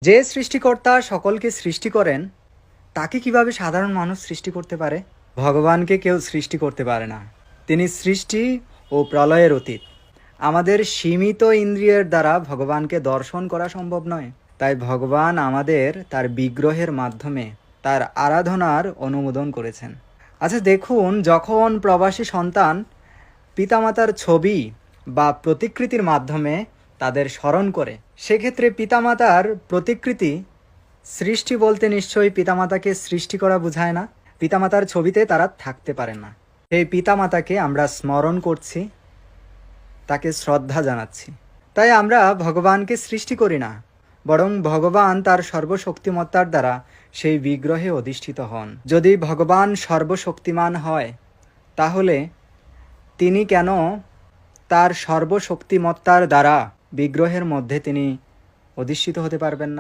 যে সৃষ্টিকর্তা সকলকে সৃষ্টি করেন তাকে কিভাবে সাধারণ মানুষ সৃষ্টি করতে পারে? ভগবানকে কেউ সৃষ্টি করতে পারে না। তিনি সৃষ্টি ও প্রলয়ের অতীত। আমাদের সীমিত ইন্দ্রিয়ের দ্বারা ভগবানকে দর্শন করা সম্ভব নয়। তাই ভগবান আমাদের তার বিগ্রহের মাধ্যমে তার আরাধনার অনুমোদন করেছেন। আচ্ছা দেখুন, যখন প্রবাসী সন্তান পিতামাতার ছবি বা প্রতিকৃতির মাধ্যমে তাদের স্মরণ করে, সেক্ষেত্রে পিতামাতার প্রতিকৃতি সৃষ্টি বলতে নিশ্চয়ই পিতামাতাকে সৃষ্টি করা বোঝায় না। পিতামাতার ছবিতে তারা থাকতে পারে না। সেই পিতামাতাকে আমরা স্মরণ করছি, তাকে শ্রদ্ধা জানাচ্ছি। তাই আমরা ভগবানকে সৃষ্টি করি না, বরং ভগবান তার সর্বশক্তিমত্তার দ্বারা সেই বিগ্রহে অধিষ্ঠিত হন। যদি ভগবান সর্বশক্তিমান হয়, তাহলে তিনি কেন তার সর্বশক্তিমত্তার দ্বারা বিগ্রহের মধ্যে তিনি অধিষ্ঠিত হতে পারবেন না?